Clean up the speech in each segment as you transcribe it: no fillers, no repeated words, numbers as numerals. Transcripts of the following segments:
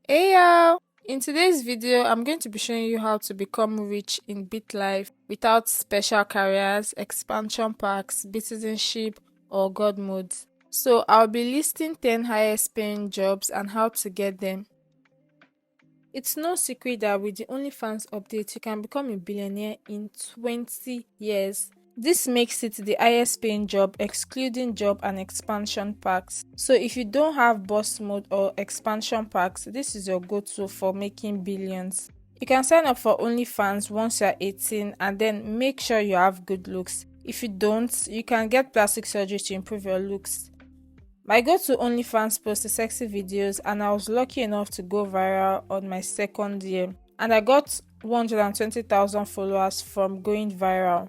Hey y'all! In today's video, I'm going to be showing you how to become rich in Bitlife without special careers, expansion packs, citizenship, or God modes. So I'll be listing 10 highest paying jobs and how to get them. It's no secret that with the OnlyFans update, you can become a billionaire in 20 years. This makes it the highest paying job excluding job and expansion packs. So if you don't have boss mode or expansion packs, this is your go-to for making billions. You can sign up for OnlyFans once you're 18 and then make sure you have good looks. If you don't, you can get plastic surgery to improve your looks. My go-to OnlyFans post is sexy videos and I was lucky enough to go viral on my second year. And I got 120,000 followers from going viral.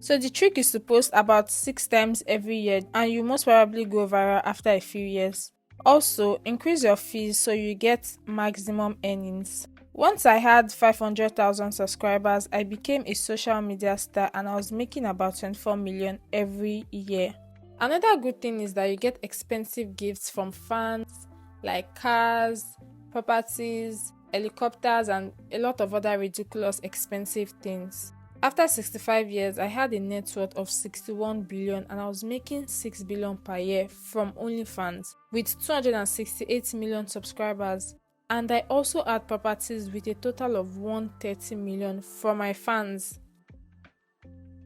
So the trick is to post about 6 times every year and you most probably go viral after a few years. Also, increase your fees so you get maximum earnings. Once I had 500,000 subscribers, I became a social media star and I was making about 24 million every year. Another good thing is that you get expensive gifts from fans like cars, properties, helicopters, and a lot of other ridiculous expensive things. After 65 years, I had a net worth of 61 billion and I was making 6 billion per year from OnlyFans with 268 million subscribers. And I also had properties with a total of 130 million from my fans.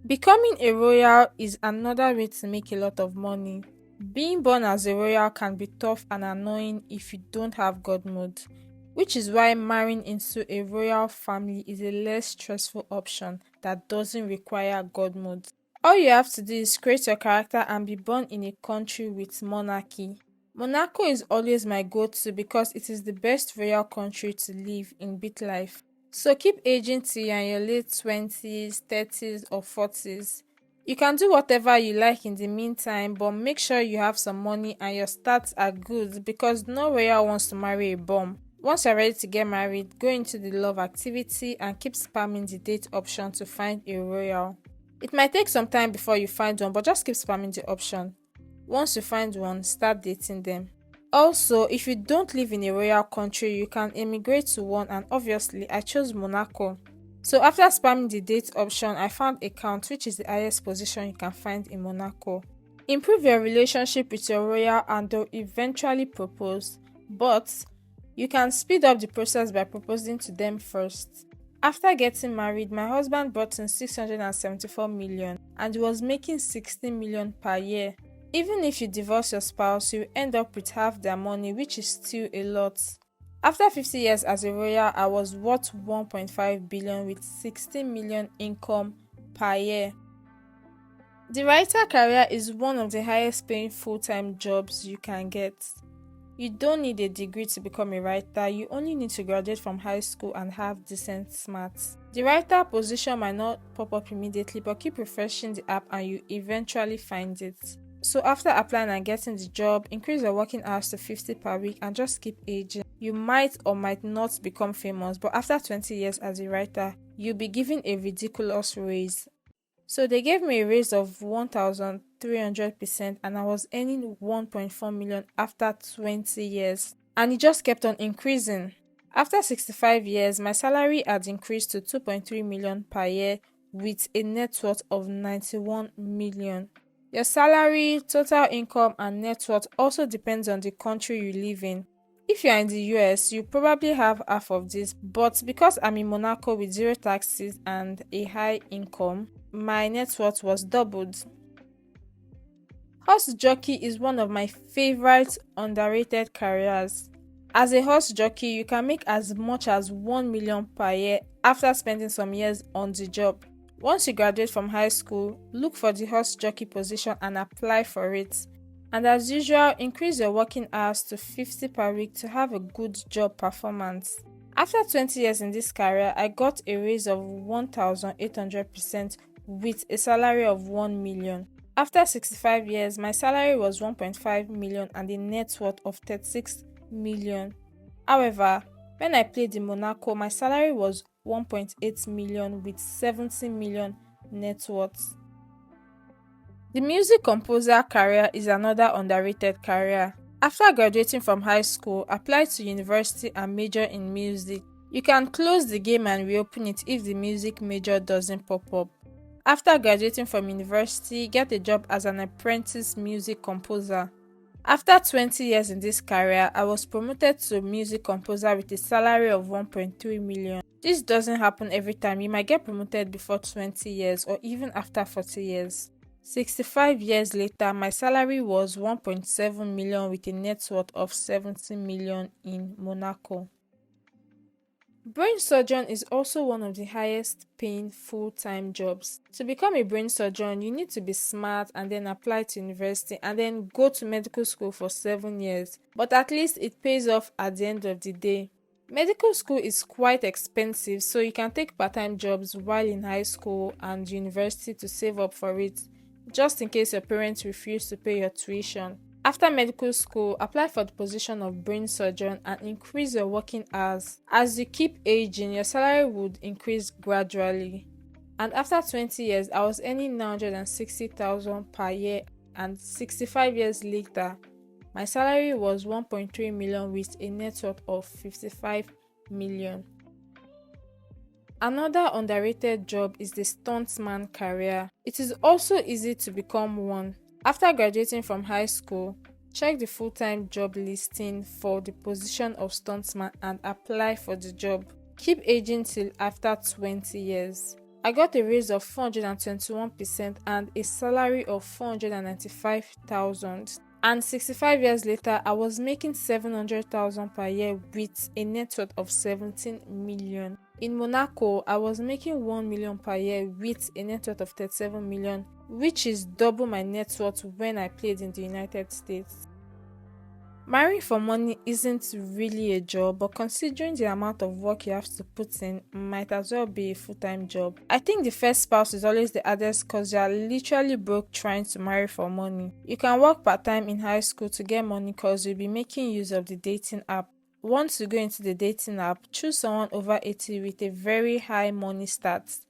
Becoming a royal is another way to make a lot of money. Being born as a royal can be tough and annoying if you don't have God mode, which is why marrying into a royal family is a less stressful option that doesn't require God mode. All you have to do is create your character and be born in a country with monarchy. Monaco is always my go-to because it is the best royal country to live in Bitlife. So keep aging till you're in your late 20s, 30s, or 40s. You can do whatever you like in the meantime, but make sure you have some money and your stats are good because no royal wants to marry a bum. Once you're ready to get married, go into the love activity and keep spamming the date option to find a royal. It might take some time before you find one, but just keep spamming the option. Once you find one, start dating them. Also, if you don't live in a royal country, you can immigrate to one, and obviously I chose Monaco. So after spamming the date option, I found a count, which is the highest position you can find in Monaco. Improve your relationship with your royal and they'll eventually propose, but you can speed up the process by proposing to them first. After getting married, my husband brought in 674 million and he was making 16 million per year. Even if you divorce your spouse, you end up with half their money, which is still a lot. After 50 years as a royal, I was worth 1.5 billion with 16 million income per year. The writer career is one of the highest paying full-time jobs you can get. You don't need a degree to become a writer, you only need to graduate from high school and have decent smarts. The writer position might not pop up immediately, but keep refreshing the app and you eventually find it. So after applying and getting the job, increase your working hours to 50 per week and just keep aging. You might or might not become famous, but after 20 years as a writer, you'll be given a ridiculous raise. So they gave me a raise of 1,300% and I was earning 1.4 million after 20 years. And it just kept on increasing. After 65 years, my salary had increased to 2.3 million per year with a net worth of 91 million. Your salary, total income, and net worth also depends on the country you live in. If you are in the US, you probably have half of this, but because I'm in Monaco with zero taxes and a high income, my net worth was doubled. Horse jockey is one of my favorite underrated careers. As a horse jockey, you can make as much as 1 million per year after spending some years on the job. Once you graduate from high school, look for the horse jockey position and apply for it. And as usual, increase your working hours to 50 per week to have a good job performance. After 20 years in this career, I got a raise of 1,800% with a salary of 1 million. After 65 years, my salary was 1.5 million and a net worth of 36 million. However, when I played in Monaco, my salary was 1.8 million with 70 million net worth. The music composer career is another underrated career. After graduating from high school, apply to university and major in music. You can close the game and reopen it if the music major doesn't pop up. After graduating from university, get a job as an apprentice music composer. After 20 years in this career, I was promoted to music composer with a salary of 1.3 million. This doesn't happen every time. You might get promoted before 20 years or even after 40 years. 65 years later, my salary was 1.7 million with a net worth of 70 million in Monaco. Brain surgeon is also one of the highest paying full-time jobs. To become a brain surgeon, you need to be smart and then apply to university and then go to medical school for 7 years. But at least it pays off at the end of the day. Medical school is quite expensive, so you can take part-time jobs while in high school and university to save up for it, just in case your parents refuse to pay your tuition. After medical school, apply for the position of brain surgeon and increase your working hours. As you keep aging, your salary would increase gradually. And after 20 years, I was earning 960,000 per year, and 65 years later, my salary was 1.3 million with a net worth of 55 million. Another underrated job is the stuntman career. It is also easy to become one. After graduating from high school, check the full-time job listing for the position of stuntman and apply for the job. Keep aging till after 20 years. I got a raise of 421% and a salary of 495,000. And 65 years later, I was making 700,000 per year with a net worth of 17 million. In Monaco, I was making 1 million per year with a net worth of 37 million, which is double my net worth when I played in the United States. Marrying for money isn't really a job, but considering the amount of work you have to put in, might as well be a full-time job. I think the first spouse is always the hardest because you are literally broke trying to marry for money. You can work part-time in high school to get money because you'll be making use of the dating app. Once you go into the dating app, choose someone over 80 with a very high money stats.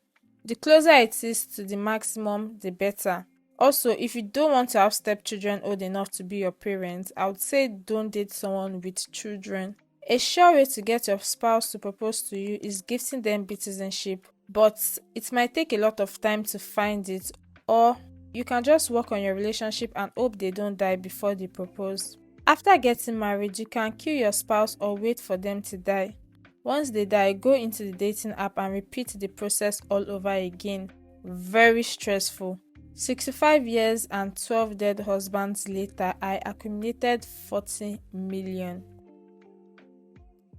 The closer it is to the maximum, the better. Also, if you don't want to have stepchildren old enough to be your parents, I would say don't date someone with children. A sure way to get your spouse to propose to you is gifting them citizenship, but it might take a lot of time to find it, or you can just work on your relationship and hope they don't die before they propose. After getting married, you can kill your spouse or wait for them to die. Once they die, go into the dating app and repeat the process all over again. Very stressful. 65 years and 12 dead husbands later, I accumulated 40 million.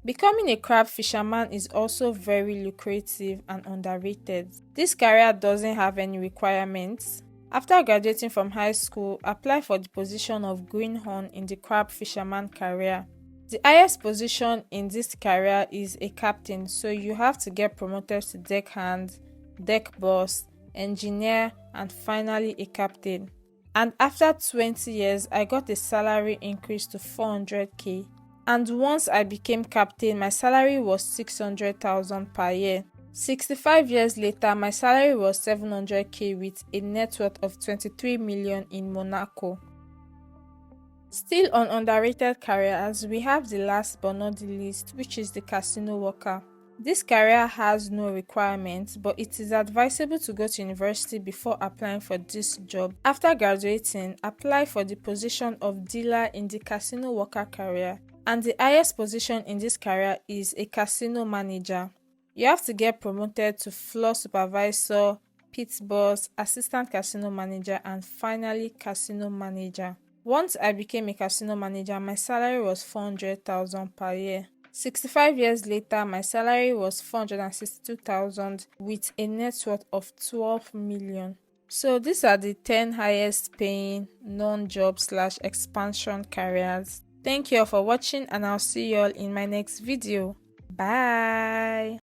Becoming a crab fisherman is also very lucrative and underrated. This career doesn't have any requirements. After graduating from high school, apply for the position of greenhorn in the crab fisherman career. The highest position in this career is a captain, so you have to get promoted to deckhand, deck boss, engineer, and finally a captain. And after 20 years, I got a salary increase to 400k. And once I became captain, my salary was 600,000 per year. 65 years later, my salary was 700k with a net worth of 23 million in Monaco. Still on underrated careers, we have the last but not the least, which is the casino worker. This career has no requirements, but it is advisable to go to university before applying for this job. After graduating, apply for the position of dealer in the casino worker career, and the highest position in this career is a casino manager. You have to get promoted to floor supervisor, pit boss, assistant casino manager, and finally casino manager. Once I became a casino manager, my salary was 400,000 per year. 65 years later, my salary was 462,000 with a net worth of 12 million. So these are the 10 highest paying non-job / expansion careers. Thank you all for watching, and I'll see you all in my next video. Bye.